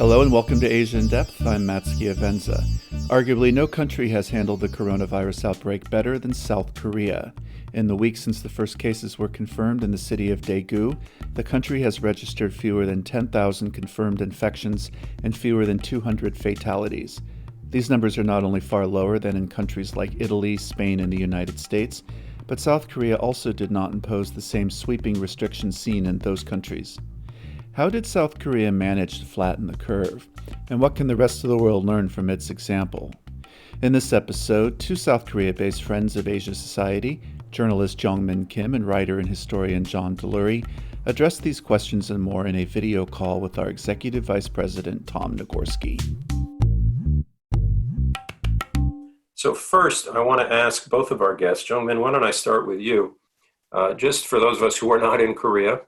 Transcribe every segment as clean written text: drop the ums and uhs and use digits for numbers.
Hello and welcome to Asia in Depth. I'm Matt Schiavenza. Arguably, no country has handled the coronavirus outbreak better than South Korea. In the week since the first cases were confirmed in the city of Daegu, the country has registered fewer than 10,000 confirmed infections and fewer than 200 fatalities. These numbers are not only far lower than in countries like Italy, Spain, and the United States, but South Korea also did not impose the same sweeping restrictions seen in those countries. How did South Korea manage to flatten the curve? And what can the rest of the world learn from its example? In this episode, two South Korea-based friends of Asia Society, journalist Jeongmin Kim and writer and historian John Delury, address these questions and more in a video call with our Executive Vice President Tom Nagorski. So first, I want to ask both of our guests, Jeongmin, why don't I start with you? Just for those of us who are not in Korea,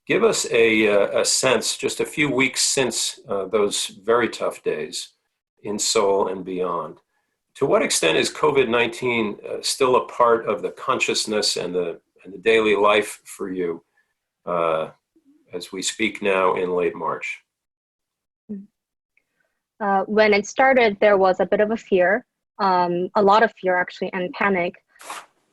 give us a sense, just a few weeks since those very tough days in Seoul and beyond. To what extent is COVID-19 still a part of the consciousness and the daily life for you as we speak now in late March? When it started, there was a bit of a fear, a lot of fear actually, and panic.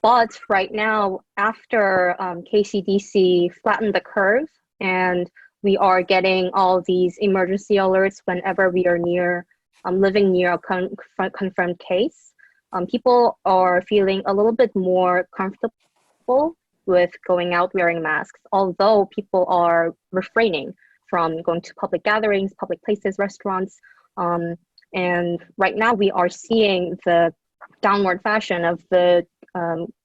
But right now, after KCDC flattened the curve, and we are getting all these emergency alerts whenever we are living near a confirmed case, people are feeling a little bit more comfortable with going out wearing masks, although people are refraining from going to public gatherings, public places, restaurants. And right now, we are seeing the downward fashion of the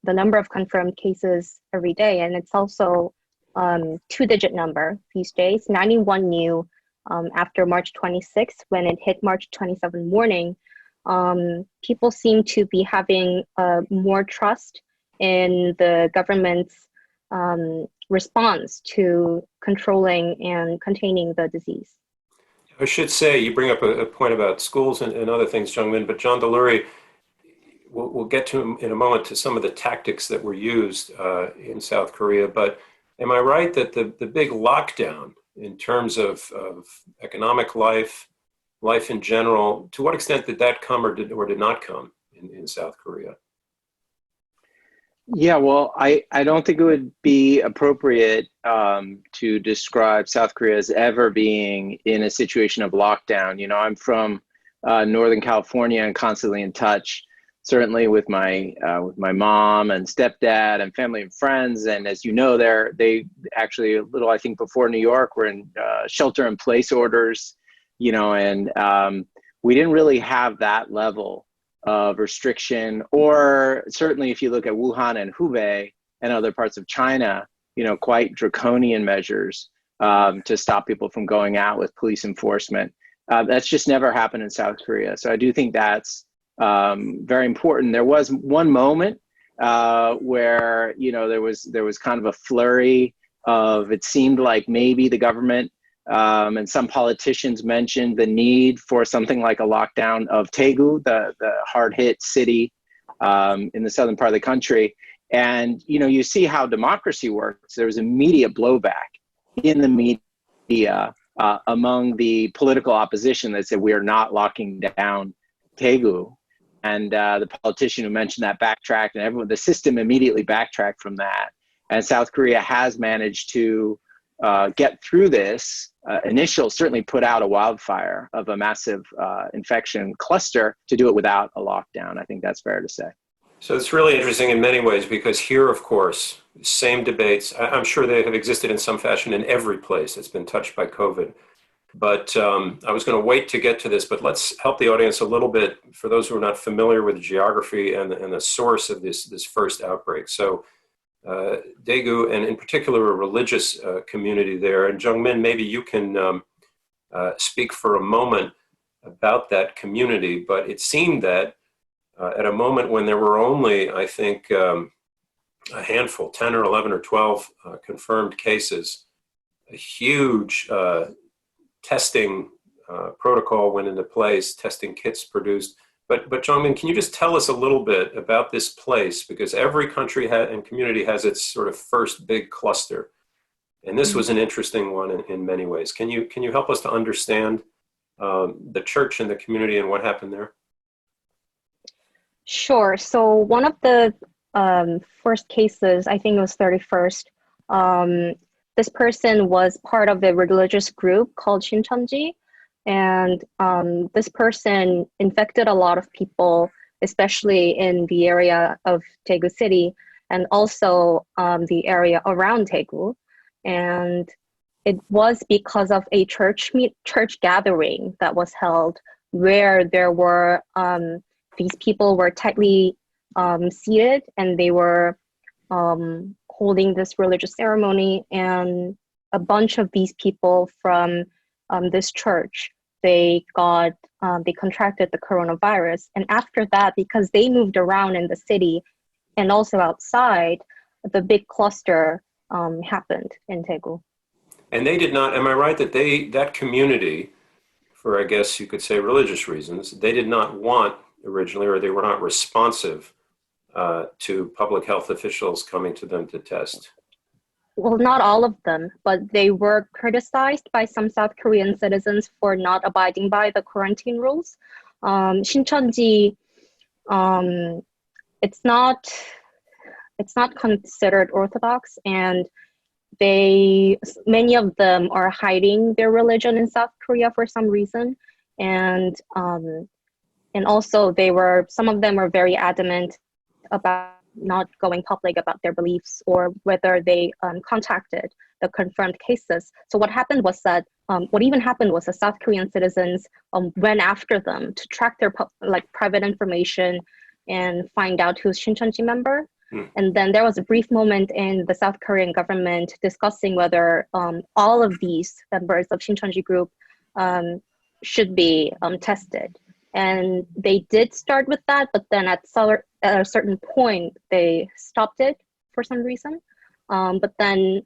number of confirmed cases every day, and it's also two-digit number these days. 91 new after March 26th, when it hit March 27th morning. People seem to be having more trust in the government's response to controlling and containing the disease. I should say, you bring up a point about schools and other things, Jeongmin, but John Delury, we'll get to in a moment to some of the tactics that were used in South Korea, but am I right that the big lockdown in terms of economic life in general, to what extent did that come or did not come in South Korea? Yeah, well, I don't think it would be appropriate to describe South Korea as ever being in a situation of lockdown. You know, I'm from Northern California and constantly in touch, certainly with my mom and stepdad and family and friends. And as you know, they actually a little, I think, before New York, were in shelter-in-place orders, you know, and we didn't really have that level of restriction, or certainly if you look at Wuhan and Hubei and other parts of China, you know, quite draconian measures to stop people from going out with police enforcement. That's just never happened in South Korea. So I do think that's very important. There was one moment where, you know, there was kind of a flurry of, it seemed like maybe the government and some politicians mentioned the need for something like a lockdown of Daegu, the hard-hit city in the southern part of the country. And, you know, you see how democracy works. There was immediate blowback in the media among the political opposition that said, we are not locking down Daegu. And the politician who mentioned that backtracked, and the system immediately backtracked from that. And South Korea has managed to get through this certainly put out a wildfire of a massive infection cluster, to do it without a lockdown. I think that's fair to say. So it's really interesting in many ways, because here, of course, same debates. I'm sure they have existed in some fashion in every place that's been touched by COVID. But I was going to wait to get to this, but let's help the audience a little bit, for those who are not familiar with the geography and the source of this first outbreak. So Daegu, and in particular a religious community there, and Jeongmin, maybe you can speak for a moment about that community. But it seemed that at a moment when there were only, I think, a handful, 10 or 11 or 12 confirmed cases, a huge testing protocol went into place, testing kits produced. But Jeongmin, can you just tell us a little bit about this place? Because every country and community has its sort of first big cluster. And this was an interesting one in many ways. Can you help us to understand the church and the community and what happened there? Sure. So one of the first cases, I think it was 31st, this person was part of a religious group called Shincheonji, and this person infected a lot of people, especially in the area of Daegu City and also the area around Daegu. And it was because of a church gathering that was held where there were these people were tightly seated and they were holding this religious ceremony, and a bunch of these people from this church, they contracted the coronavirus. And after that, because they moved around in the city and also outside, the big cluster happened in Daegu. And they did not, am I right that that community, for I guess you could say religious reasons, they did not want originally, or they were not responsive to public health officials coming to them to test? Well, not all of them, but they were criticized by some South Korean citizens for not abiding by the quarantine rules. Shincheonji, it's not considered orthodox, and many of them are hiding their religion in South Korea for some reason, and also some of them were very adamant about not going public about their beliefs or whether they contacted the confirmed cases. So what happened was that what even happened was the South Korean citizens went after them to track their private information and find out who's Shincheonji member. And then there was a brief moment in the South Korean government discussing whether all of these members of Shincheonji group should be tested. And they did start with that, but then at a certain point, they stopped it for some reason. But then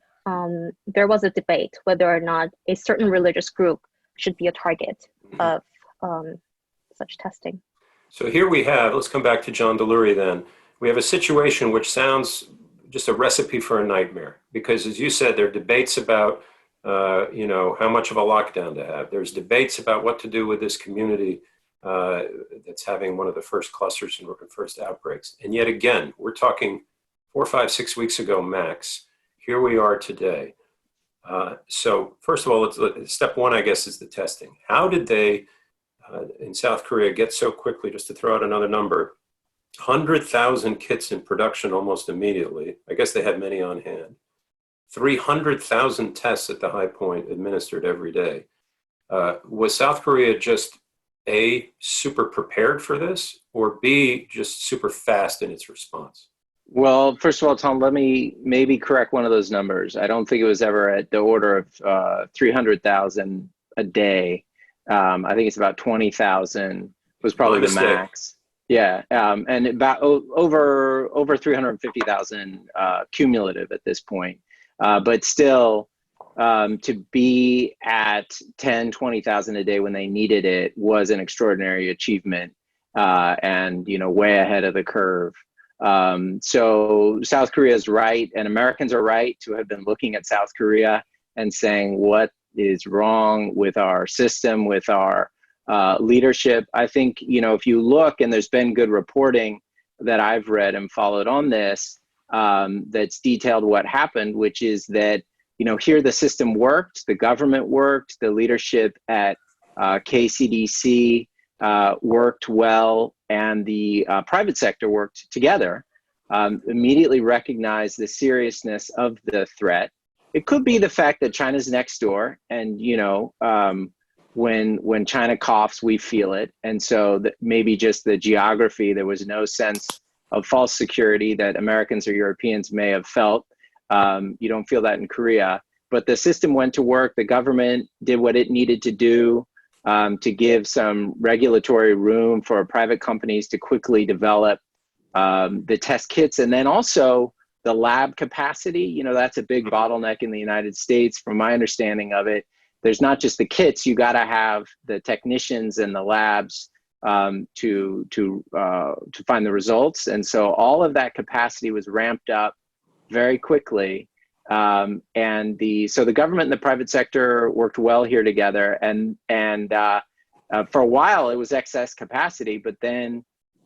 there was a debate whether or not a certain religious group should be a target of such testing. So here we have, let's come back to John Delury then. We have a situation which sounds just a recipe for a nightmare, because as you said, there are debates about how much of a lockdown to have. There's debates about what to do with this community that's having one of the first clusters and first outbreaks. And yet again, we're talking 4, 5, 6 weeks ago max. Here we are today. So first of all, step one, I guess, is the testing. How did they in South Korea get so quickly, just to throw out another number, 100,000 kits in production almost immediately? I guess they had many on hand. 300,000 tests at the high point administered every day. Was South Korea just A, super prepared for this, or B, just super fast in its response? Well, first of all, Tom, let me maybe correct one of those numbers. I don't think it was ever at the order of 300,000 a day. I think it's about 20,000 was probably the max. Yeah, and about over 350,000 cumulative at this point. But still, to be at 10, 20,000 a day when they needed it was an extraordinary achievement, and way ahead of the curve. So South Korea is right, and Americans are right to have been looking at South Korea and saying, what is wrong with our system, with our leadership? I think, if you look, and there's been good reporting that I've read and followed on this, that's detailed what happened, which is that, here the system worked, the government worked, the leadership at KCDC worked well, and the private sector worked together, immediately recognized the seriousness of the threat. It could be the fact that China's next door, and when China coughs, we feel it, and so maybe just the geography, there was no sense of false security that Americans or Europeans may have felt. You don't feel that in Korea, but the system went to work. The government did what it needed to do to give some regulatory room for private companies to quickly develop the test kits, and then also the lab capacity. That's a big bottleneck in the United States, from my understanding of it. There's not just the kits; you got to have the technicians and the labs to find the results. And so all of that capacity was ramped up very quickly. So the government and the private sector worked well here together. And For a while, it was excess capacity, but then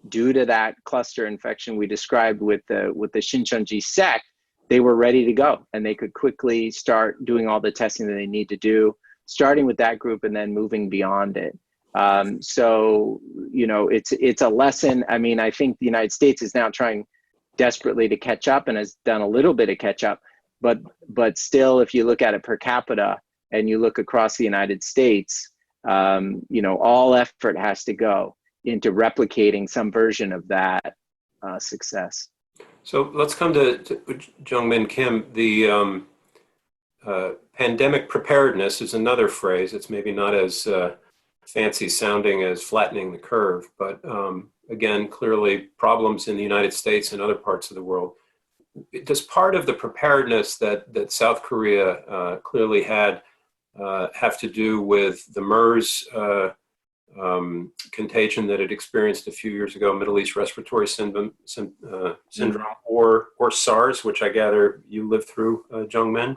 due to that cluster infection we described with the Shincheonji sect, they were ready to go, and they could quickly start doing all the testing that they need to do, starting with that group and then moving beyond it. So, you know, it's a lesson. I mean, I think the United States is now trying desperately to catch up and has done a little bit of catch up, but still, if you look at it per capita and you look across the United States, you know, all effort has to go into replicating some version of that success. So let's come to Jeongmin Kim. The pandemic preparedness is another phrase. It's maybe not as fancy sounding as flattening the curve, but again, clearly problems in the United States and other parts of the world. Does part of the preparedness that South Korea clearly had have to do with the MERS contagion that it experienced a few years ago, Middle East Respiratory Syndrome, or SARS, which I gather you lived through, Jeongmin?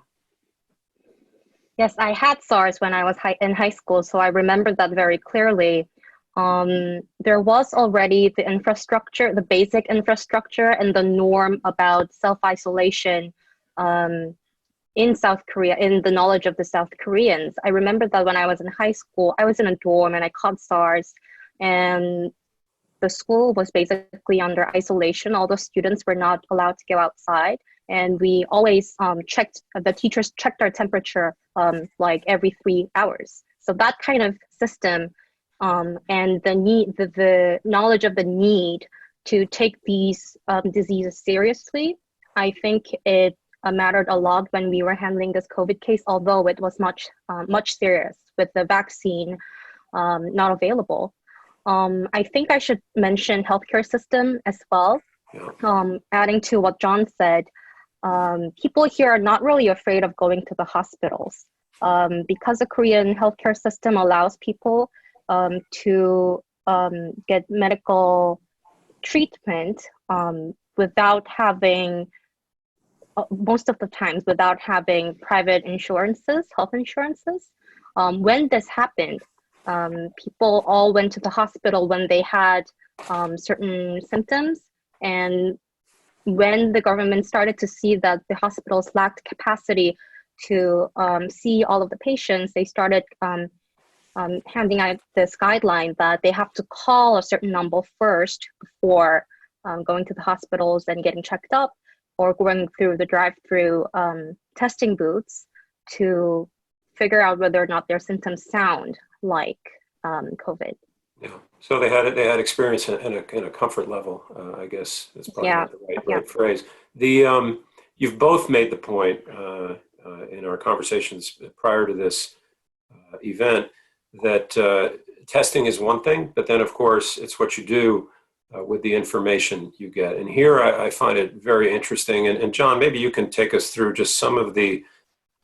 Yes, I had SARS when I was in high school, so I remember that very clearly. There was already the infrastructure, the basic infrastructure and the norm about self-isolation in South Korea, in the knowledge of the South Koreans. I remember that when I was in high school, I was in a dorm and I caught SARS, and the school was basically under isolation. All the students were not allowed to go outside, and we always the teachers checked our temperature like every 3 hours. So that kind of system and the knowledge of the need to take these diseases seriously, I think it mattered a lot when we were handling this COVID case, although it was much serious with the vaccine not available. I think I should mention healthcare system as well. Yeah. Adding to what John said, people here are not really afraid of going to the hospitals because the Korean healthcare system allows people to get medical treatment without having, most of the times, without having private insurances, health insurances. When this happened, people all went to the hospital when they had certain symptoms. And when the government started to see that the hospitals lacked capacity to see all of the patients, they started handing out this guideline that they have to call a certain number first before going to the hospitals and getting checked up, or going through the drive-through testing booths to figure out whether or not their symptoms sound like COVID. Yeah. So they had experience in a comfort level, I guess that's probably not the right phrase. You've both made the point in our conversations prior to this event that testing is one thing, but then of course it's what you do with the information you get. And here I find it very interesting. And John, maybe you can take us through just some of the,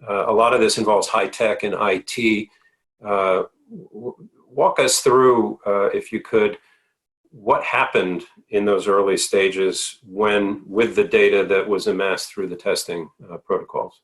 a lot of this involves high tech and IT. Walk us through, if you could, what happened in those early stages with the data that was amassed through the testing protocols?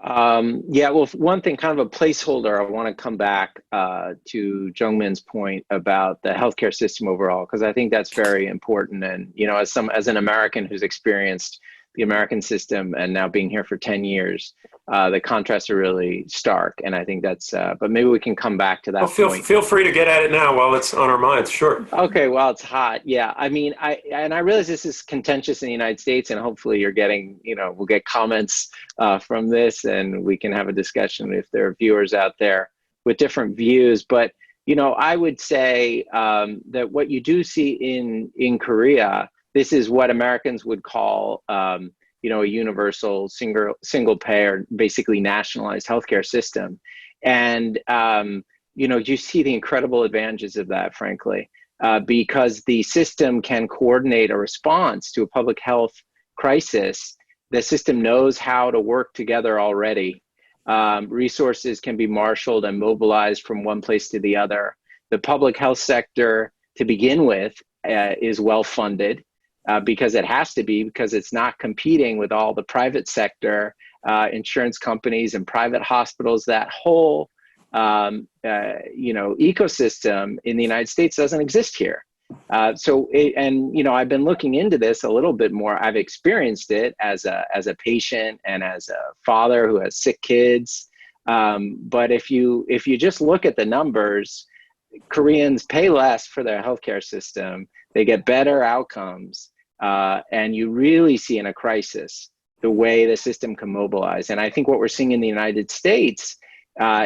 Yeah, well, one thing, kind of a placeholder, I want to come back to Jeongmin's point about the healthcare system overall, because I think that's very important. And, you know, as an American who's experienced the American system and now being here for 10 years, the contrasts are really stark. And I think that's, but maybe we can come back to that point. Feel free to get at it now while it's on our minds, sure. Okay, well, it's hot. Yeah, I mean, I realize this is contentious in the United States, and hopefully you're getting, you know, we'll get comments from this and we can have a discussion if there are viewers out there with different views. But, you know, I would say that what you do see in Korea, this is what Americans would call, you know, a universal single payer, basically nationalized healthcare system. And, you know, you see the incredible advantages of that, frankly, because the system can coordinate a response to a public health crisis. The system knows how to work together already. Resources can be marshaled and mobilized from one place to the other. The public health sector, to begin with, is well funded. Because it has to be, because it's not competing with all the private sector, insurance companies and private hospitals. That whole ecosystem in the United States doesn't exist here. I've been looking into this a little bit more. I've experienced it as a patient and as a father who has sick kids. But if you just look at the numbers, Koreans pay less for their healthcare system. They get better outcomes, and you really see in a crisis the way the system can mobilize. And I think what we're seeing in the United States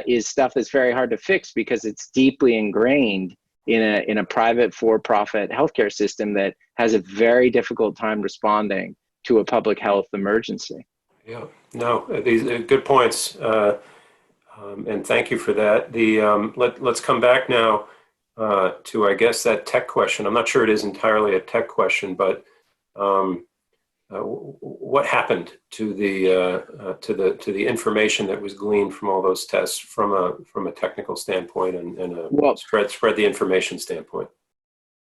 is stuff that's very hard to fix because it's deeply ingrained in a private for-profit healthcare system that has a very difficult time responding to a public health emergency. Yeah, no, these are good points, and thank you for that. Let's come back now to, I guess, that tech question. I'm not sure it is entirely a tech question, but what happened to the information that was gleaned from all those tests from a technical standpoint and spread the information standpoint?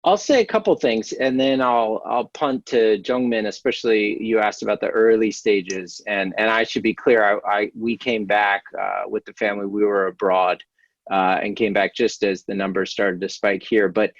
I'll say a couple things, and then I'll punt to Jeongmin. Especially you asked about the early stages, and I should be clear. We came back with the family. We were abroad and came back just as the numbers started to spike here. But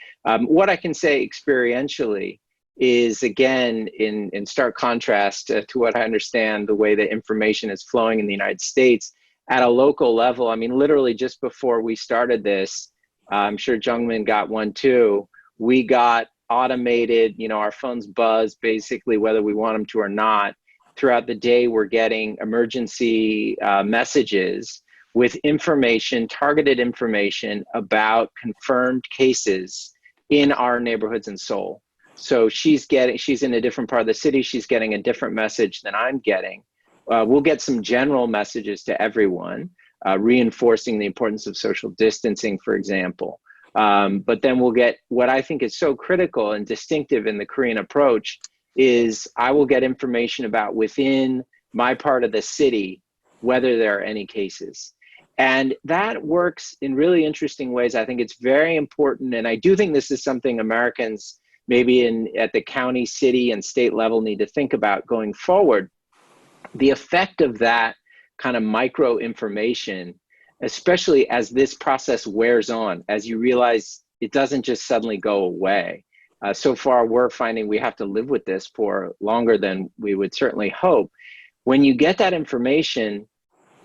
what I can say experientially is, again, in stark contrast to what I understand the way the information is flowing in the United States at a local level. I mean, literally just before we started this, I'm sure Jeongmin got one too. We got automated, our phones buzz basically whether we want them to or not. Throughout the day, we're getting emergency messages with information, targeted information about confirmed cases in our neighborhoods in Seoul. So she's in a different part of the city. She's getting a different message than I'm getting. We'll get some general messages to everyone, reinforcing the importance of social distancing, for example. But then we'll get what I think is so critical and distinctive in the Korean approach is I will get information about within my part of the city, whether there are any cases. And that works in really interesting ways. I think it's very important. And I do think this is something Americans maybe at the county, city, and state level need to think about going forward. The effect of that kind of micro information, especially as this process wears on, as you realize it doesn't just suddenly go away. So far, we're finding we have to live with this for longer than we would certainly hope. When you get that information,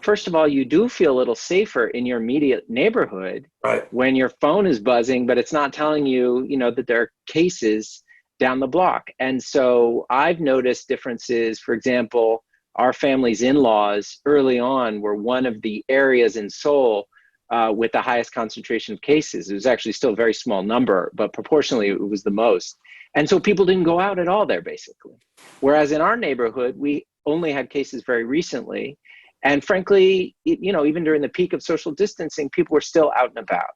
first of all, you do feel a little safer in your immediate neighborhood, right, when your phone is buzzing, but it's not telling you, that there are cases down the block. And so I've noticed differences. For example, our family's in-laws early on were one of the areas in Seoul with the highest concentration of cases. It was actually still a very small number, but proportionally it was the most. And so people didn't go out at all there, basically. Whereas in our neighborhood, we only had cases very recently. And frankly, even during the peak of social distancing, people were still out and about.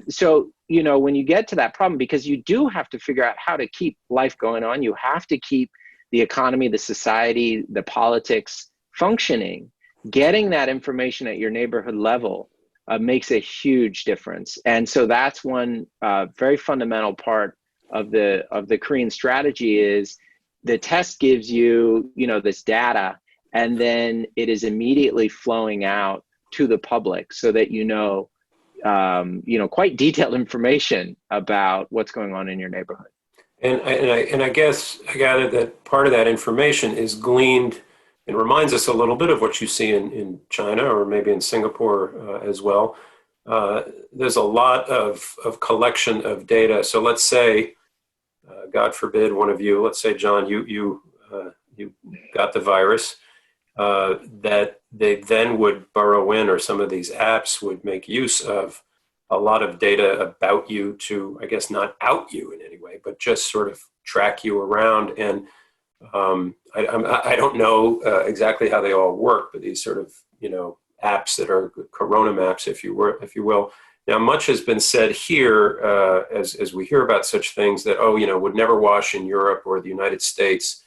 So, when you get to that problem, because you do have to figure out how to keep life going on, you have to keep the economy, the society, the politics functioning, getting that information at your neighborhood level makes a huge difference. And so that's one very fundamental part of the Korean strategy is the test gives you, this data, and then it is immediately flowing out to the public so that quite detailed information about what's going on in your neighborhood. And I guess I gather that part of that information is gleaned and reminds us a little bit of what you see in China or maybe in Singapore as well. There's a lot of collection of data. So let's say, God forbid, one of you, let's say, John, you got the virus. That they then would burrow in, or some of these apps would make use of a lot of data about you to, I guess, not out you in any way, but just sort of track you around. And I don't know exactly how they all work, but these sort of, apps that are Corona maps, if you will. Now, much has been said here as we hear about such things that, would never wash in Europe or the United States.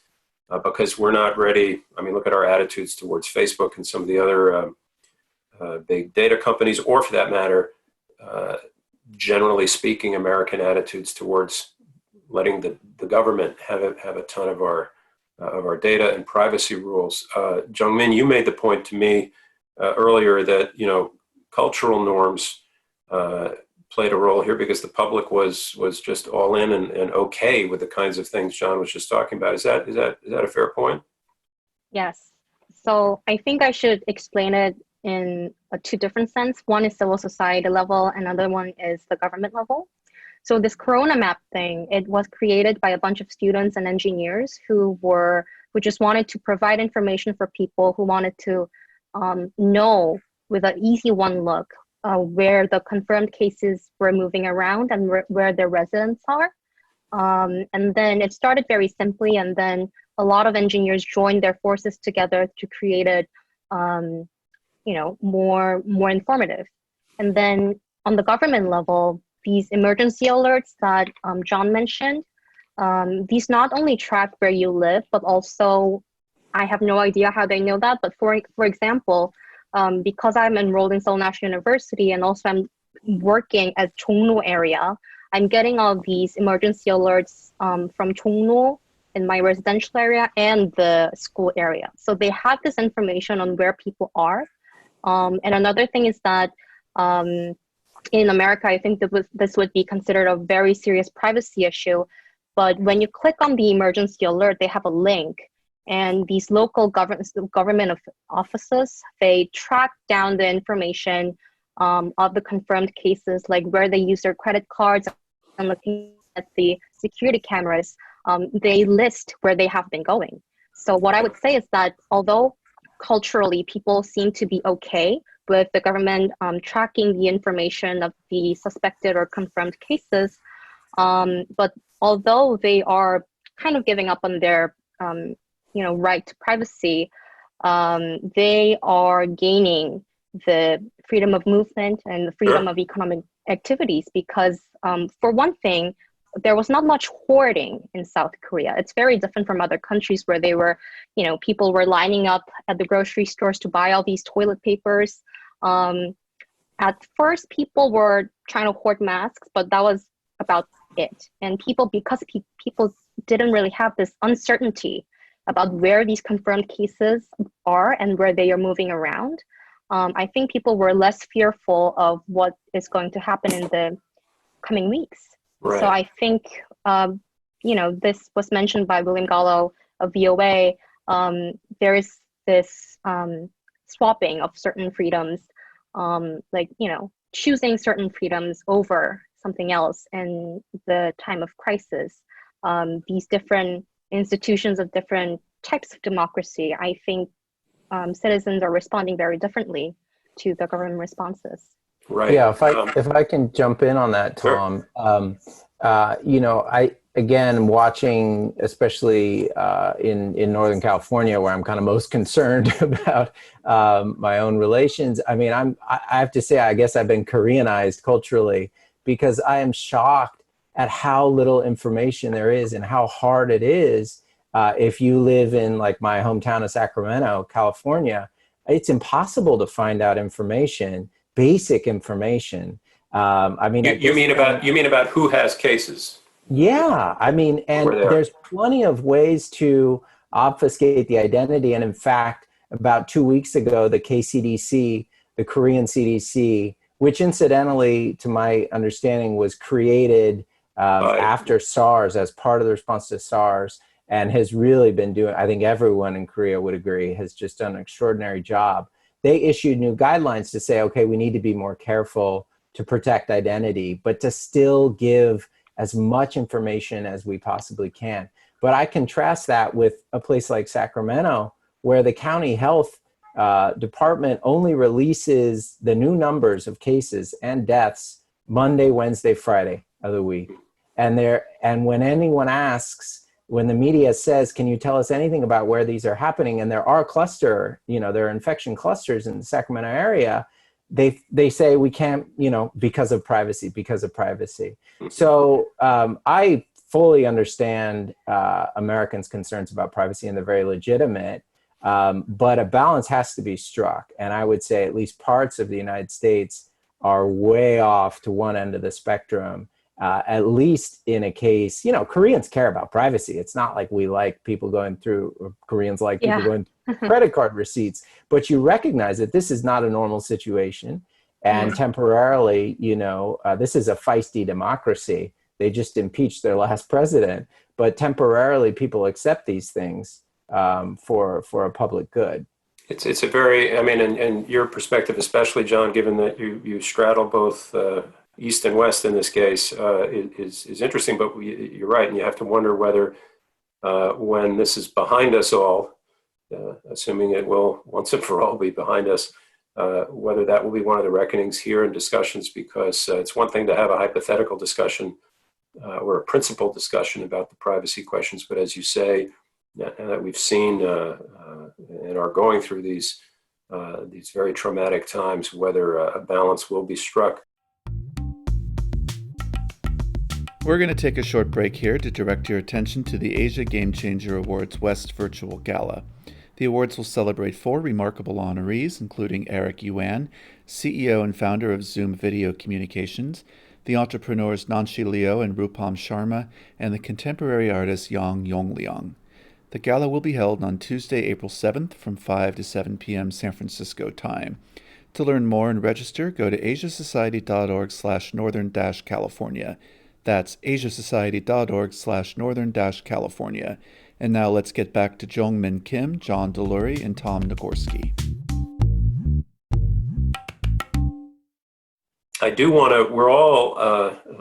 Because we're not ready. I mean, look at our attitudes towards Facebook and some of the other big data companies, or for that matter, generally speaking, American attitudes towards letting the government have a ton of our data and privacy rules. Jeongmin, you made the point to me earlier that cultural norms played a role here, because the public was just all in and okay with the kinds of things John was just talking about. Is that a fair point? Yes. So I think I should explain it in a two different sense. One is civil society level, another one is the government level. So this Corona map thing, it was created by a bunch of students and engineers who just wanted to provide information for people who wanted to know with an easy one look where the confirmed cases were moving around and where their residents are. And then it started very simply, and then a lot of engineers joined their forces together to create it, more informative. And then on the government level, these emergency alerts that John mentioned, these not only track where you live, but also, I have no idea how they know that, but for example, because I'm enrolled in Seoul National University and also I'm working at Jeongmin area, I'm getting all these emergency alerts from Jeongmin in my residential area and the school area. So they have this information on where people are. And another thing is that in America, I think this would be considered a very serious privacy issue. But when you click on the emergency alert, they have a link. And these local government offices, they track down the information of the confirmed cases, like where they use their credit cards, and looking at the security cameras, they list where they have been going. So what I would say is that although culturally people seem to be okay with the government tracking the information of the suspected or confirmed cases, but although they are kind of giving up on their right to privacy, they are gaining the freedom of movement and the freedom of economic activities because, for one thing, there was not much hoarding in South Korea. It's very different from other countries where they were, people were lining up at the grocery stores to buy all these toilet papers. At first, people were trying to hoard masks, but that was about it. And because people didn't really have this uncertainty about where these confirmed cases are and where they are moving around, I think people were less fearful of what is going to happen in the coming weeks. Right. So I think, this was mentioned by William Gallo of VOA. There is this swapping of certain freedoms, choosing certain freedoms over something else in the time of crisis. These different institutions of different types of democracy, I think citizens are responding very differently to the government responses. Right. Yeah, if I can jump in on that, Tom. Sure. I again watching, especially in Northern California, where I'm kind of most concerned about my own relations. I mean, I have to say, I guess I've been Koreanized culturally because I am shocked at how little information there is and how hard it is. If you live in like my hometown of Sacramento, California, it's impossible to find out information. Basic information. I mean, you mean about who has cases? Yeah, I mean, and there's plenty of ways to obfuscate the identity. And in fact, about 2 weeks ago, the KCDC, the Korean CDC, which incidentally, to my understanding, was created after SARS as part of the response to SARS, and has really been doing, I think everyone in Korea would agree, has just done an extraordinary job. They issued new guidelines to say, okay, we need to be more careful to protect identity, but to still give as much information as we possibly can. But I contrast that with a place like Sacramento, where the county health department only releases the new numbers of cases and deaths Monday, Wednesday, Friday of the week. And when anyone asks, when the media says, can you tell us anything about where these are happening? And there are there are infection clusters in the Sacramento area. They say we can't, because of privacy. So I fully understand Americans' concerns about privacy, and they're very legitimate. But a balance has to be struck. And I would say at least parts of the United States are way off to one end of the spectrum. At least in a case, Koreans care about privacy. It's not like we like people going through, or Koreans like people going through credit card receipts, but you recognize that this is not a normal situation. And temporarily, this is a feisty democracy. They just impeached their last president, but temporarily people accept these things for a public good. It's a very, I mean, and your perspective, especially John, given that you straddle both East and West in this case, is interesting. But you're right, and you have to wonder whether when this is behind us all, assuming it will once and for all be behind us, whether that will be one of the reckonings here in discussions, because it's one thing to have a hypothetical discussion or a principled discussion about the privacy questions, but as you say, that we've seen and are going through these very traumatic times, whether a balance will be struck. We're going to take a short break here to direct your attention to the Asia Game Changer Awards West Virtual Gala. The awards will celebrate 4 remarkable honorees, including Eric Yuan, CEO and founder of Zoom Video Communications, the entrepreneurs Nanshi Liu and Rupam Sharma, and the contemporary artist Yang Yongliang. The gala will be held on Tuesday, April 7th from 5 to 7 p.m. San Francisco time. To learn more and register, go to asiasociety.org/northern-california. That's asiasociety.org/northern-california. And now let's get back to Jeongmin Kim, John Delury, and Tom Nagorski. I do want to, we're all,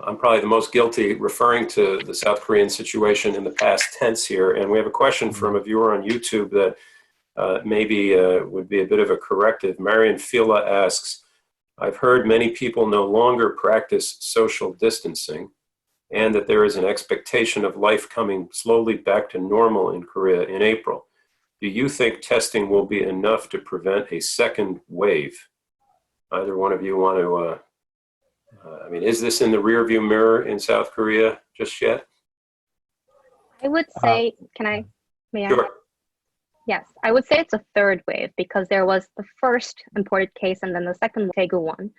I'm probably the most guilty referring to the South Korean situation in the past tense here. And we have a question from a viewer on YouTube that maybe would be a bit of a corrective. Marian Fila asks, I've heard many people no longer practice social distancing and that there is an expectation of life coming slowly back to normal in Korea in April. Do you think testing will be enough to prevent a second wave? Either one of you want to, I mean, is this in the rearview mirror in South Korea just yet? I would say, may I? Sure. Yes, I would say it's a third wave because there was the first imported case and then the second Daegu one.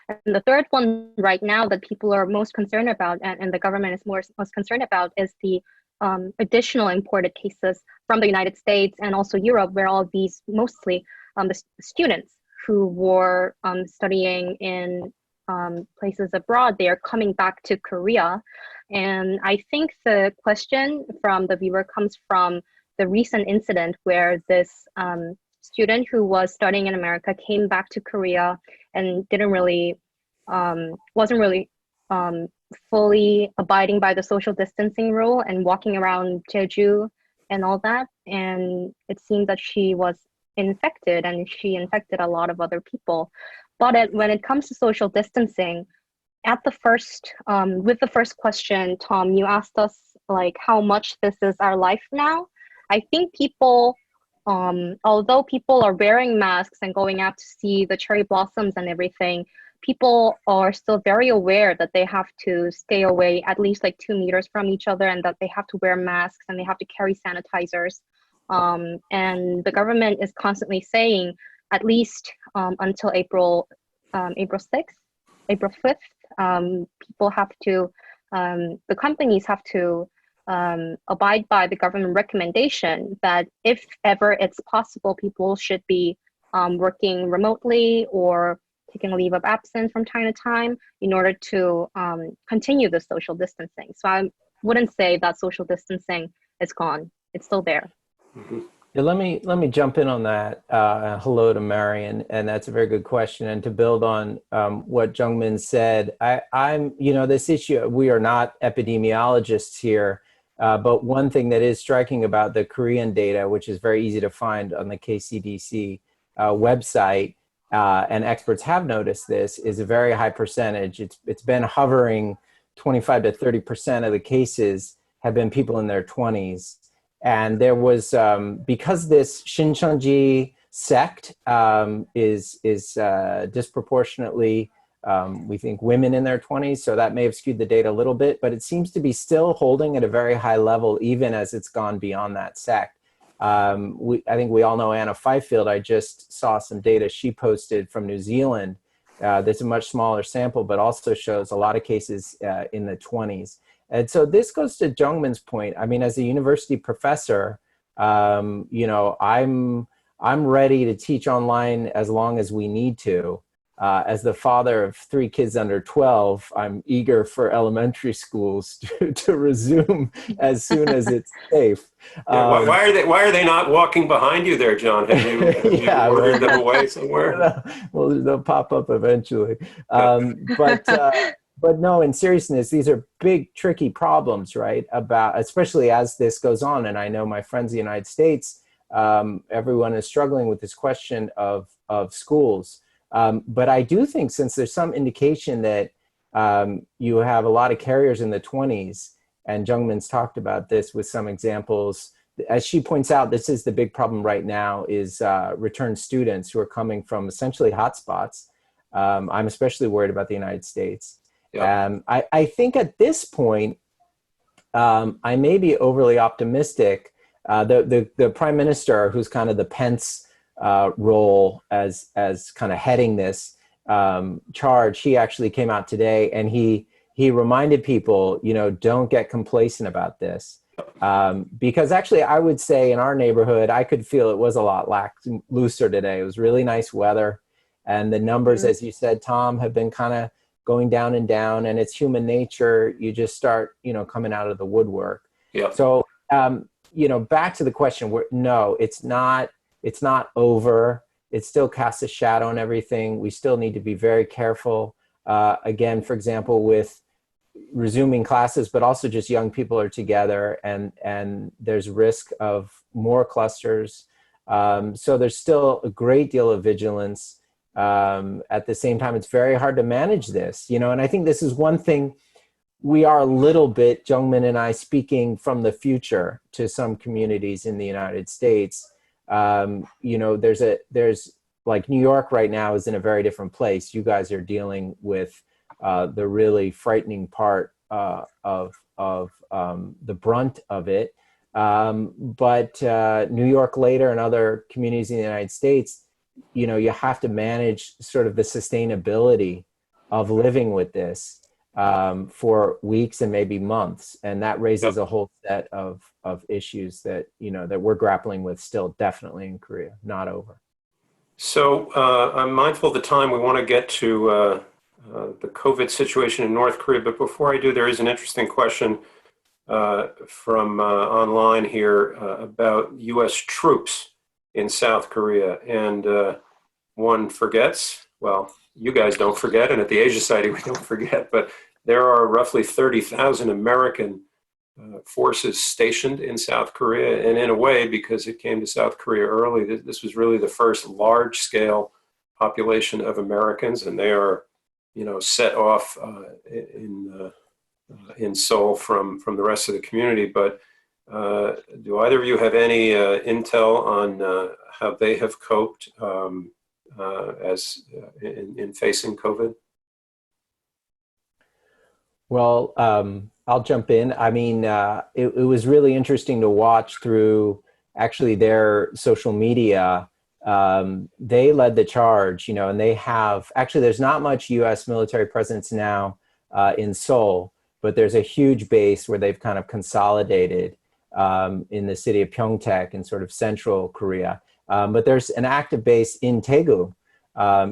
And the third one right now that people are most concerned about and the government is most concerned about is the additional imported cases from the United States and also Europe, where all these mostly the students who were studying in places abroad, they are coming back to Korea. And I think the question from the viewer comes from the recent incident where this student who was studying in America came back to Korea and wasn't really fully abiding by the social distancing rule and walking around Jeju and all that. And it seemed that she was infected and she infected a lot of other people. But when it comes to social distancing, at the first, with the first question, Tom, you asked us like how much this is our life now. I think people, although people are wearing masks and going out to see the cherry blossoms and everything, people are still very aware that they have to stay away at least like 2 meters from each other and that they have to wear masks and they have to carry sanitizers. And the government is constantly saying at least until April 6th, April 5th, people have to, the companies have to abide by the government recommendation that if ever it's possible, people should be working remotely or taking a leave of absence from time to time in order to continue the social distancing. So I wouldn't say that social distancing is gone. It's still there. Mm-hmm. Yeah, let me jump in on that. Hello to Marian, and that's a very good question. And to build on what Jeongmin said, I'm this issue. We are not epidemiologists here, but one thing that is striking about the Korean data, which is very easy to find on the KCDC website, and experts have noticed this, is a very high percentage. It's been hovering 25 to 30% of the cases have been people in their 20s. And there was, because this Shincheonji sect is disproportionately, we think, women in their 20s, so that may have skewed the data a little bit, but it seems to be still holding at a very high level, even as it's gone beyond that sect. I think we all know Anna Fifield. I just saw some data she posted from New Zealand. There's a much smaller sample, but also shows a lot of cases in the 20s. And so this goes to Jeongmin's point. I mean, as a university professor, I'm ready to teach online as long as we need to. As the father of 3 kids under 12, I'm eager for elementary schools to resume as soon as it's safe. Yeah, why are they not walking behind you there, John? Have you Yeah, ordered them away somewhere? well, they'll pop up eventually. But no, in seriousness, these are big, tricky problems, right? About, especially as this goes on. And I know my friends in the United States, everyone is struggling with this question of schools. But I do think, since there's some indication that you have a lot of carriers in the 20s, and Jeongmin's talked about this with some examples. As she points out, this is the big problem right now, is return students who are coming from essentially hotspots. I'm especially worried about the United States. Yeah. I think at this point, I may be overly optimistic. The prime minister, who's kind of the Pence role as kind of heading this charge, he actually came out today and he reminded people, don't get complacent about this. Because actually, I would say in our neighborhood, I could feel it was a lot looser today. It was really nice weather. And the numbers, as you said, Tom, have been kind of going down and down. And it's human nature. You just start, coming out of the woodwork. Yeah. So, back to the question, no, it's not over. It still casts a shadow on everything. We still need to be very careful. Again, for example, with resuming classes, but also just young people are together and there's risk of more clusters. So there's still a great deal of vigilance. At the same time, it's very hard to manage this, and I think this is one thing we are a little bit, Jeongmin and I, speaking from the future to some communities in the United States. There's like New York right now is in a very different place. You guys are dealing with the really frightening part of the brunt of it. But New York later and other communities in the United States, you have to manage sort of the sustainability of living with this for weeks and maybe months. And that raises a whole set of issues that, that we're grappling with still, definitely in Korea, not over. So I'm mindful of the time. We want to get to the COVID situation in North Korea. But before I do, there is an interesting question from online here about U.S. troops in South Korea. And one forgets, well, you guys don't forget, and at the Asia Society we don't forget, but there are roughly 30,000 American forces stationed in South Korea. And in a way, because it came to South Korea early, this was really the first large-scale population of Americans, and they are, set off in Seoul from the rest of the community. But do either of you have any intel on how they have coped as in facing COVID? Well, I'll jump in. I mean, it was really interesting to watch through actually their social media. They led the charge, and they have, actually there's not much US military presence now in Seoul, but there's a huge base where they've kind of consolidated in the city of Pyeongtaek in sort of central Korea. But there's an active base in Daegu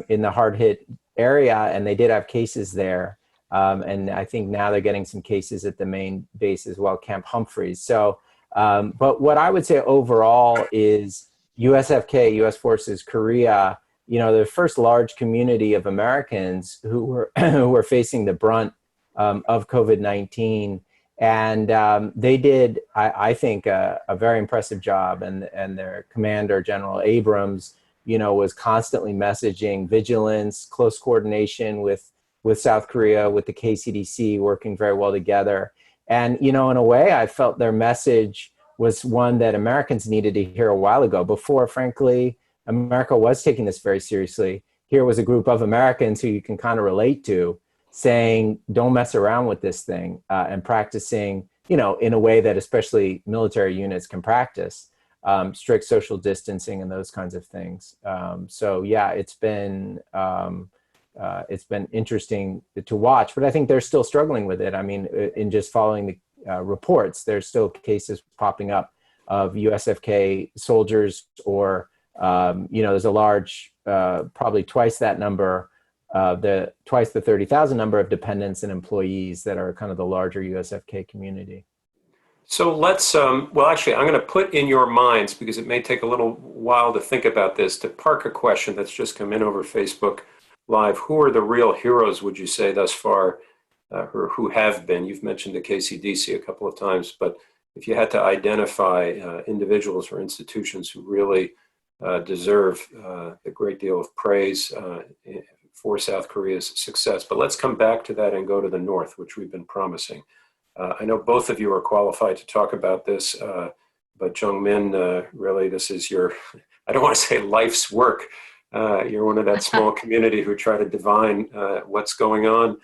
in the hard-hit area, and they did have cases there. And I think now they're getting some cases at the main base as well, Camp Humphreys. So, but what I would say overall is USFK, U.S. Forces Korea, the first large community of Americans who were facing the brunt of COVID-19. And they did, I think, a very impressive job. And their commander, General Abrams, was constantly messaging vigilance, close coordination with South Korea, with the KCDC, working very well together. And, in a way, I felt their message was one that Americans needed to hear a while ago. Before, frankly, America was taking this very seriously. Here was a group of Americans who you can kind of relate to, saying, don't mess around with this thing, and practicing, in a way that especially military units can practice, strict social distancing and those kinds of things. So yeah, it's been interesting to watch, but I think they're still struggling with it. I mean, in just following the reports, there's still cases popping up of USFK soldiers, or there's a large, probably twice that number twice the 30,000 number of dependents and employees that are kind of the larger USFK community. So let's, well, actually, I'm going to put in your minds, because it may take a little while to think about this, to park a question that's just come in over Facebook Live. Who are the real heroes, would you say, thus far, or who have been? You've mentioned the KCDC a couple of times, but if you had to identify individuals or institutions who really deserve a great deal of praise for South Korea's success. But let's come back to that and go to the North, which we've been promising. I know both of you are qualified to talk about this, but Jeongmin, really, this is your, I don't want to say life's work. You're one of that small community who try to divine what's going on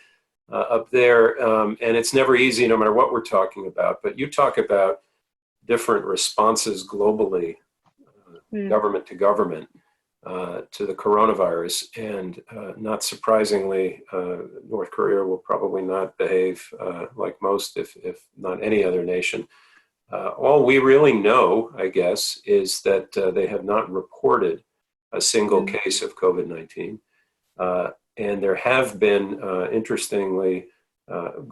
up there. And it's never easy, no matter what we're talking about. But you talk about different responses globally, government to government, to the coronavirus. And not surprisingly, North Korea will probably not behave like most, if not any other nation. All we really know, I guess, is that they have not reported a single case of COVID-19. And there have been, interestingly,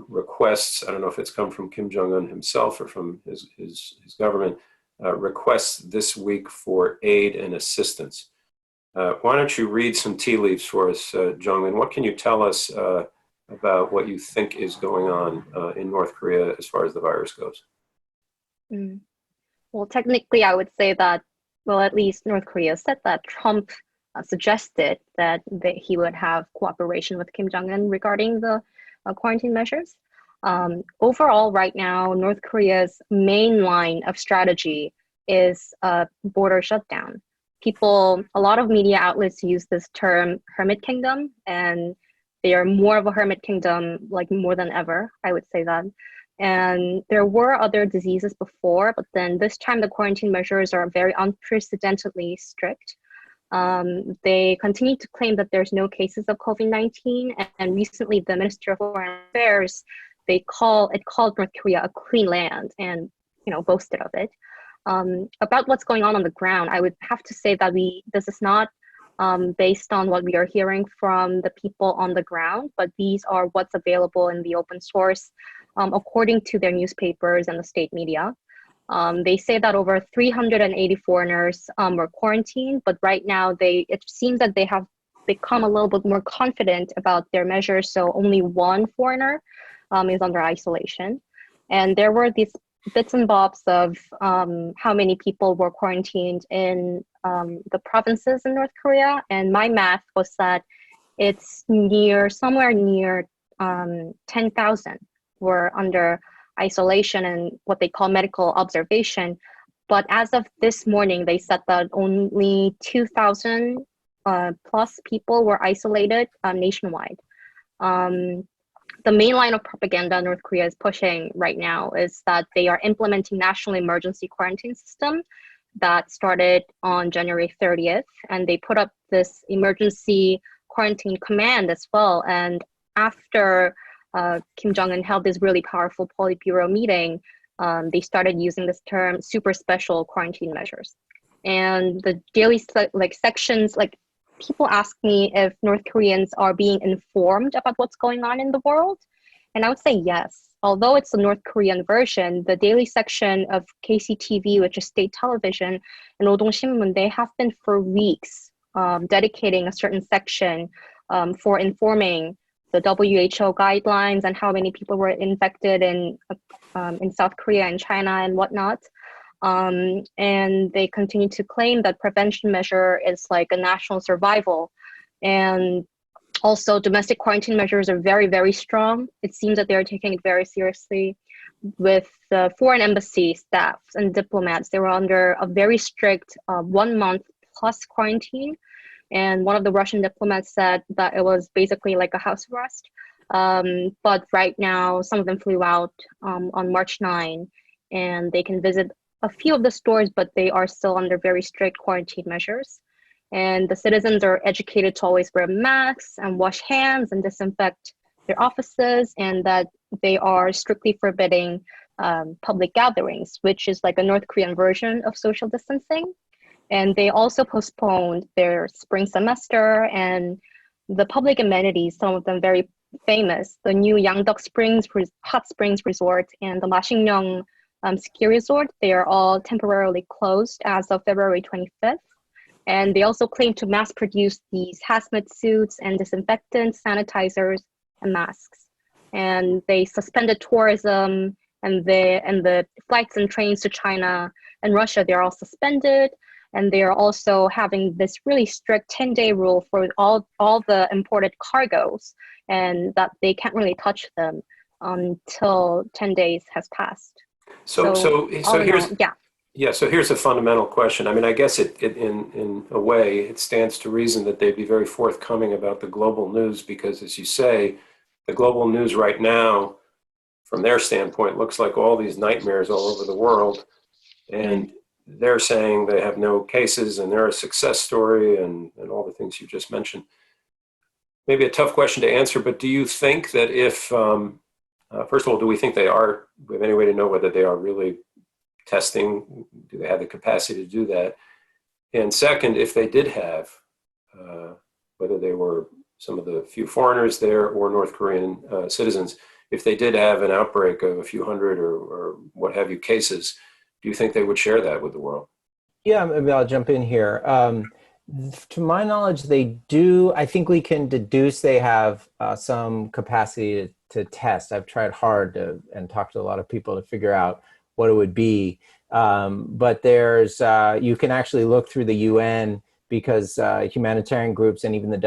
requests, I don't know if it's come from Kim Jong-un himself or from his government, requests this week for aid and assistance. Why don't you read some tea leaves for us, Jeongmin? What can you tell us about what you think is going on in North Korea as far as the virus goes? Well, technically, I would say that, well, at least North Korea said that Trump suggested that he would have cooperation with Kim Jong-un regarding the quarantine measures. Overall, right now, North Korea's main line of strategy is border shutdown. A lot of media outlets use this term hermit kingdom, and they are more of a hermit kingdom, like more than ever, I would say that. And there were other diseases before, but then this time the quarantine measures are very unprecedentedly strict. They continue to claim that there's no cases of COVID-19, and recently the Ministry of Foreign Affairs, it called North Korea a clean land and, boasted of it. About what's going on the ground, I would have to say that this is not based on what we are hearing from the people on the ground, but these are what's available in the open source, according to their newspapers and the state media. They say that over 380 foreigners were quarantined, but right now it seems that they have become a little bit more confident about their measures, so only one foreigner is under isolation. And there were these bits and bobs of how many people were quarantined in the provinces in North Korea, and my math was that it's somewhere near 10,000 were under isolation and what they call medical observation. But as of this morning, they said that only 2,000 plus people were isolated nationwide. The main line of propaganda North Korea is pushing right now is that they are implementing national emergency quarantine system that started on January 30th, and they put up this emergency quarantine command as well. And after Kim Jong-un held this really powerful Politburo meeting, they started using this term super special quarantine measures. And the daily sections, people ask me if North Koreans are being informed about what's going on in the world. And I would say yes. Although it's the North Korean version, the daily section of KCTV, which is state television, and Rodong Sinmun, they have been for weeks dedicating a certain section for informing the WHO guidelines and how many people were infected in South Korea and China and whatnot. And they continue to claim that prevention measure is like a national survival. And also domestic quarantine measures are very, very strong. It seems that they're taking it very seriously. With the foreign embassy staff and diplomats, they were under a very strict 1 month plus quarantine. And one of the Russian diplomats said that it was basically like a house arrest. But right now, some of them flew out on March 9, and they can visit a few of the stores, but they are still under very strict quarantine measures. And the citizens are educated to always wear masks and wash hands and disinfect their offices, and that they are strictly forbidding public gatherings, which is like a North Korean version of social distancing. And they also postponed their spring semester, and the public amenities, some of them very famous, the new Yangdeok Springs Hot Springs Resort and the Mashingyong ski resort, they are all temporarily closed as of February 25th. And they also claim to mass produce these hazmat suits and disinfectants, sanitizers, and masks. And they suspended tourism, and the flights and trains to China and Russia, they're all suspended. And they are also having this really strict 10-day rule for all the imported cargoes, and that they can't really touch them until 10 days has passed. So here's yeah. Yeah, so here's a fundamental question. I mean, I guess it in a way, it stands to reason that they'd be very forthcoming about the global news because, as you say, the global news right now, from their standpoint, looks like all these nightmares all over the world. And they're saying they have no cases and they're a success story and all the things you just mentioned. Maybe a tough question to answer, but do you think that if, first of all, do we think do we have any way to know whether they are really testing? Do they have the capacity to do that? And second, if they did have, whether they were some of the few foreigners there or North Korean citizens, if they did have an outbreak of a few hundred or what have you cases, do you think they would share that with the world? Yeah, maybe I'll jump in here. To my knowledge, they do. I think we can deduce they have some capacity to test. I've tried hard and talked to a lot of people to figure out what it would be. But there's, you can actually look through the UN because humanitarian groups and even the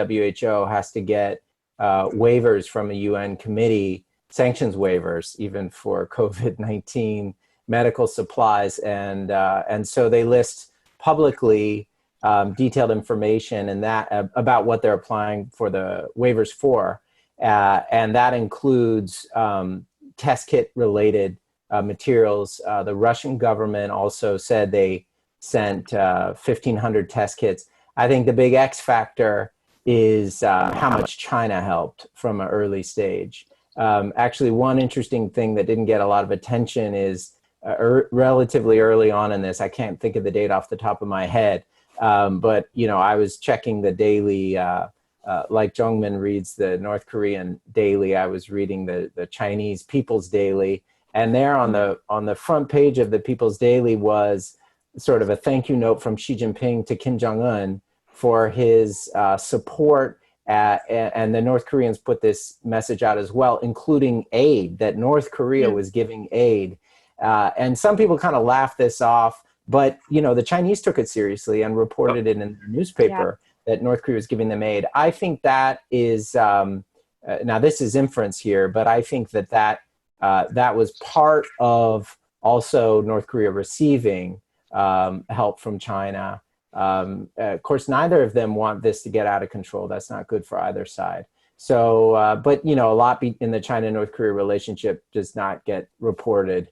WHO has to get waivers from a UN committee, sanctions waivers, even for COVID-19 medical supplies. And so they list publicly detailed information and that about what they're applying for the waivers for. And that includes test kit related materials. The Russian government also said they sent 1,500 test kits. I think the big X factor is how much China helped from an early stage. Actually, one interesting thing that didn't get a lot of attention is relatively early on in this, I can't think of the date off the top of my head, but you know, I was checking the daily, like Jeongmin reads the North Korean daily, I was reading the Chinese People's Daily. And there on the front page of the People's Daily was sort of a thank you note from Xi Jinping to Kim Jong-un for his support. And the North Koreans put this message out as well, including aid, that North Korea was giving aid. And some people kind of laughed this off, but you know, the Chinese took it seriously and reported it in their newspaper that North Korea was giving them aid. I think that is, now this is inference here, but I think that was part of also North Korea receiving help from China. Of course, neither of them want this to get out of control. That's not good for either side. So, but you know, a lot in the China-North Korea relationship does not get reported.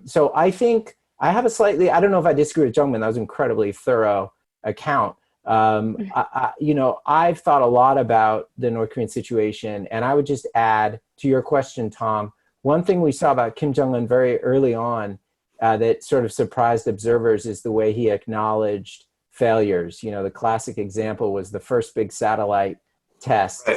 So I think I have a slightly, I don't know if I disagree with Jeongmin, that was an incredibly thorough account. You know, I've thought a lot about the North Korean situation, and I would just add to your question, Tom, one thing we saw about Kim Jong-un very early on that sort of surprised observers is the way he acknowledged failures. You know, the classic example was the first big satellite test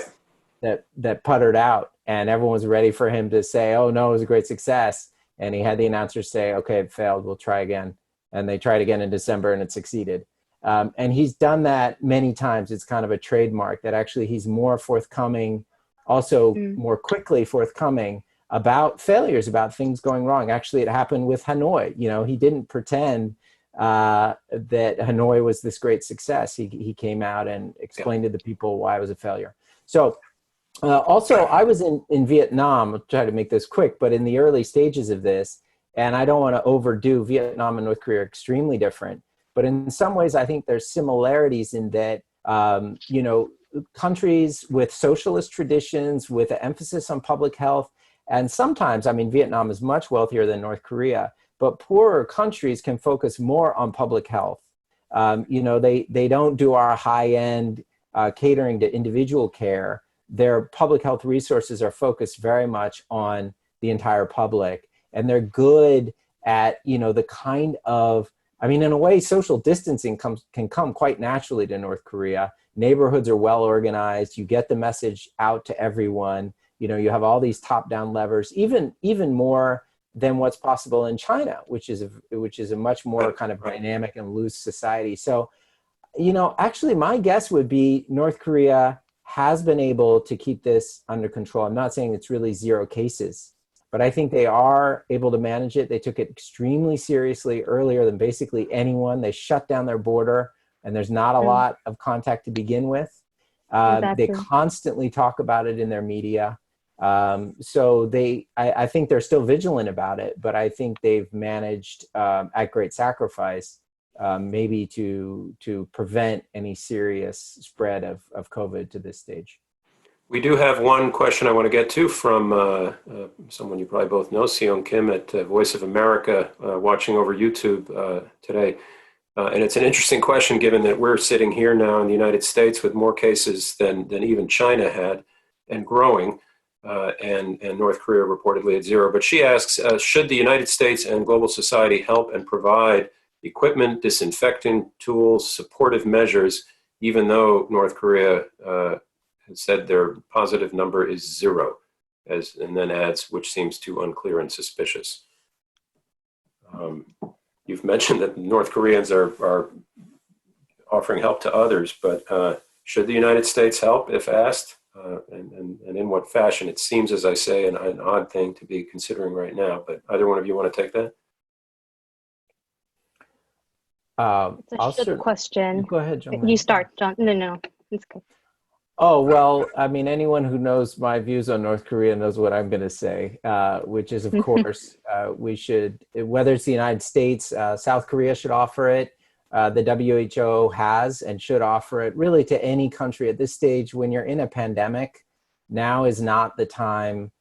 that puttered out, and everyone was ready for him to say, oh no, it was a great success. And he had the announcer say, okay, it failed, we'll try again. And they tried again in December and it succeeded. And he's done that many times. It's kind of a trademark that actually he's more forthcoming, also more quickly forthcoming about failures, about things going wrong. Actually, it happened with Hanoi. You know, he didn't pretend that Hanoi was this great success. He came out and explained to the people why it was a failure. So also, I was in Vietnam, I'll try to make this quick, but in the early stages of this, and I don't want to overdo, Vietnam and North Korea are extremely different. But in some ways, I think there's similarities in that, you know, countries with socialist traditions, with an emphasis on public health, and sometimes, I mean, Vietnam is much wealthier than North Korea, but poorer countries can focus more on public health. You know, they don't do our high-end catering to individual care. Their public health resources are focused very much on the entire public, and they're good at, you know, the kind of I mean, in a way, social distancing can come quite naturally to North Korea. Neighborhoods are well organized. You get the message out to everyone. You know, you have all these top-down levers, even more than what's possible in China, which is a much more kind of dynamic and loose society. So, you know, actually, my guess would be North Korea has been able to keep this under control. I'm not saying it's really 0 cases, but I think they are able to manage it. They took it extremely seriously earlier than basically anyone. They shut down their border, and there's not a lot of contact to begin with. Exactly. They constantly talk about it in their media. So I think they're still vigilant about it, but I think they've managed at great sacrifice maybe to prevent any serious spread of COVID to this stage. We do have one question I want to get to from someone you probably both know, Seong Kim at Voice of America, watching over YouTube today. And it's an interesting question, given that we're sitting here now in the United States with more cases than even China had, and growing, and North Korea reportedly at 0. But she asks, should the United States and global society help and provide equipment, disinfecting tools, supportive measures, even though North Korea has said their positive number is 0, and then adds, which seems too unclear and suspicious. You've mentioned that North Koreans are offering help to others, but should the United States help if asked, and in what fashion? It seems, as I say, an odd thing to be considering right now, but either one of you want to take that? It's a good question. Go ahead, Jeongmin. You start, John. No, it's good. Oh, well, I mean, anyone who knows my views on North Korea knows what I'm going to say, which is, of course, we should, whether it's the United States, South Korea should offer it. The WHO has and should offer it really to any country at this stage. When you're in a pandemic, now is not the time,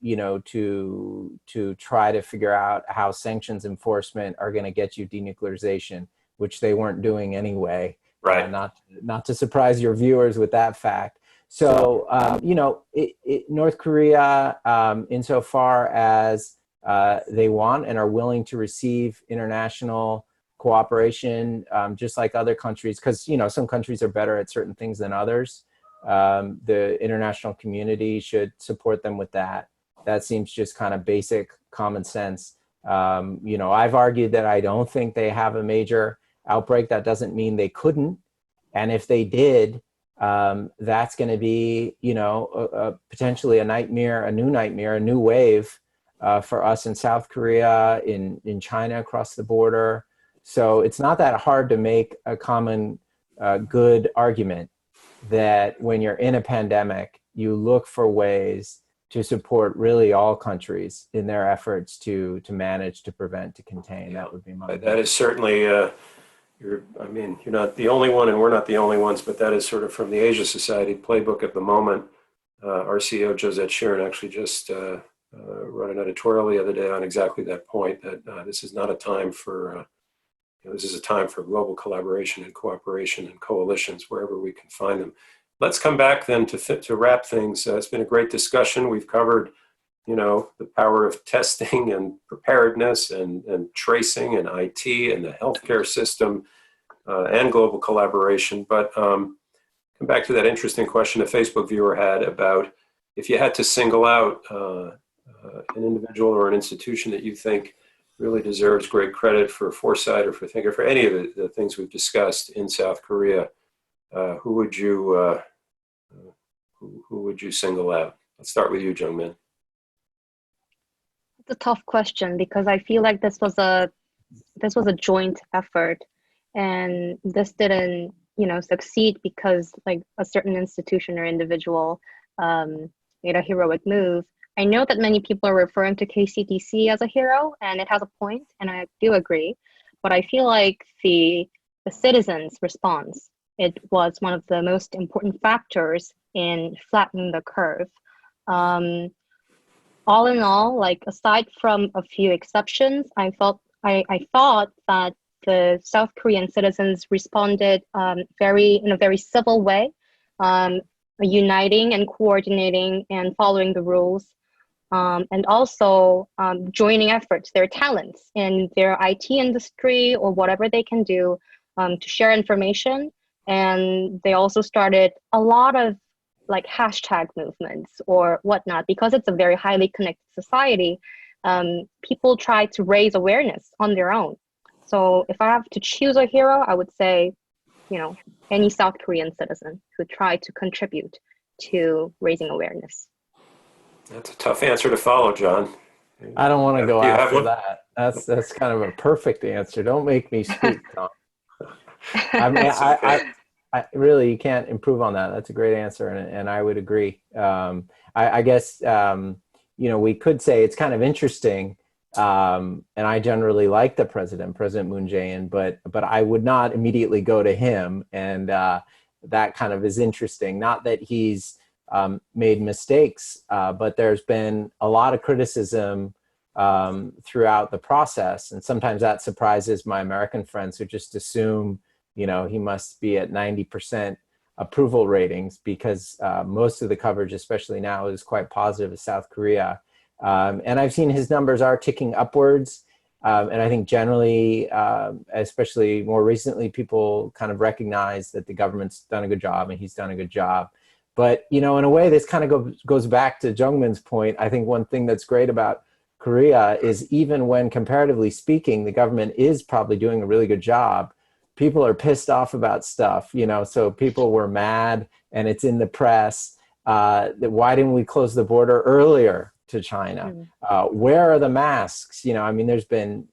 you know, to try to figure out how sanctions enforcement are going to get you denuclearization, which they weren't doing anyway. Right. Not to surprise your viewers with that fact. So, you know, North Korea, insofar as they want and are willing to receive international cooperation, just like other countries, because, you know, some countries are better at certain things than others. The international community should support them with that. That seems just kind of basic common sense. You know, I've argued that I don't think they have a major outbreak. That doesn't mean they couldn't. And if they did, that's going to be, you know, potentially a nightmare, a new wave for us in South Korea, in China across the border. So it's not that hard to make a common good argument that when you're in a pandemic, you look for ways to support really all countries in their efforts to manage, to prevent, to contain. That would be my That is certainly, you're not the only one, and we're not the only ones, but that is sort of from the Asia Society playbook at the moment. Our CEO, Josette Sheeran, actually just wrote an editorial the other day on exactly that point, that this is not a time for, this is a time for global collaboration and cooperation and coalitions wherever we can find them. Let's come back then to wrap things. It's been a great discussion. We've covered, you know, the power of testing and preparedness and tracing and IT and the healthcare system and global collaboration. But come back to that interesting question a Facebook viewer had about if you had to single out an individual or an institution that you think really deserves great credit for foresight or for thinking, for any of the things we've discussed in South Korea, who would you single out? Let's start with you, Jeongmin. It's a tough question because I feel like this was a joint effort, and this didn't, you know, succeed because like a certain institution or individual made a heroic move. I know that many people are referring to KCDC as a hero, and it has a point, and I do agree. But I feel like the citizens' response, it was one of the most important factors in flattening the curve. All in all, like aside from a few exceptions, I thought that the South Korean citizens responded in a very civil way, uniting and coordinating and following the rules. and also joining efforts, their talents in their IT industry or whatever they can do to share information. And they also started a lot of like hashtag movements or whatnot, because it's a very highly connected society. People try to raise awareness on their own. So if I have to choose a hero, I would say, any South Korean citizen who tried to contribute to raising awareness. That's a tough answer to follow, John. I don't want to go Do you have after one? that. That's kind of a perfect answer. Don't make me speak, Tom. I mean, That's okay. I really, you can't improve on that. That's a great answer, and I would agree. I guess we could say it's kind of interesting, and I generally like the President Moon Jae-in, but I would not immediately go to him, and that kind of is interesting. Not that he's made mistakes, but there's been a lot of criticism throughout the process, and sometimes that surprises my American friends who just assume he must be at 90% approval ratings, because most of the coverage, especially now, is quite positive of South Korea. And I've seen his numbers are ticking upwards. And I think generally, especially more recently, people kind of recognize that the government's done a good job and he's done a good job. But, in a way, this kind of goes back to Jeongmin's point. I think one thing that's great about Korea is, even when comparatively speaking, the government is probably doing a really good job, people are pissed off about stuff, so people were mad, and it's in the press. Why didn't we close the border earlier to China? Where are the masks? There's been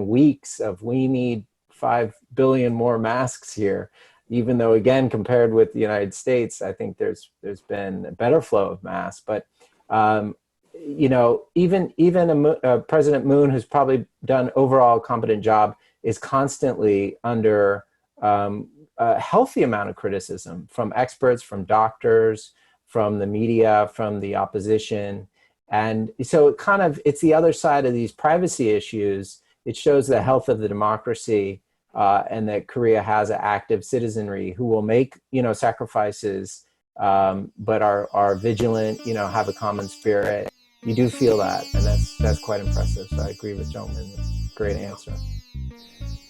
weeks of, we need 5 billion more masks here, even though, again, compared with the United States, I think there's been a better flow of masks. But even President Moon, who's probably done overall a competent job, is constantly under a healthy amount of criticism from experts, from doctors, from the media, from the opposition. And so it's the other side of these privacy issues. It shows the health of the democracy, and that Korea has an active citizenry who will make, sacrifices, but are vigilant, have a common spirit. You do feel that, and that's quite impressive. So I agree with Jeongmin. Great answer.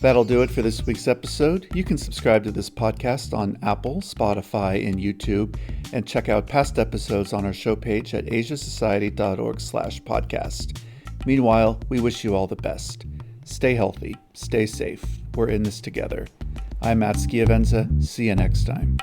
That'll do it for this week's episode. You can subscribe to this podcast on Apple, Spotify, and YouTube, and check out past episodes on our show page at asiasociety.org/podcast. Meanwhile, we wish you all the best. Stay healthy, stay safe. We're in this together. I'm Matt Schiavenza. See you next time.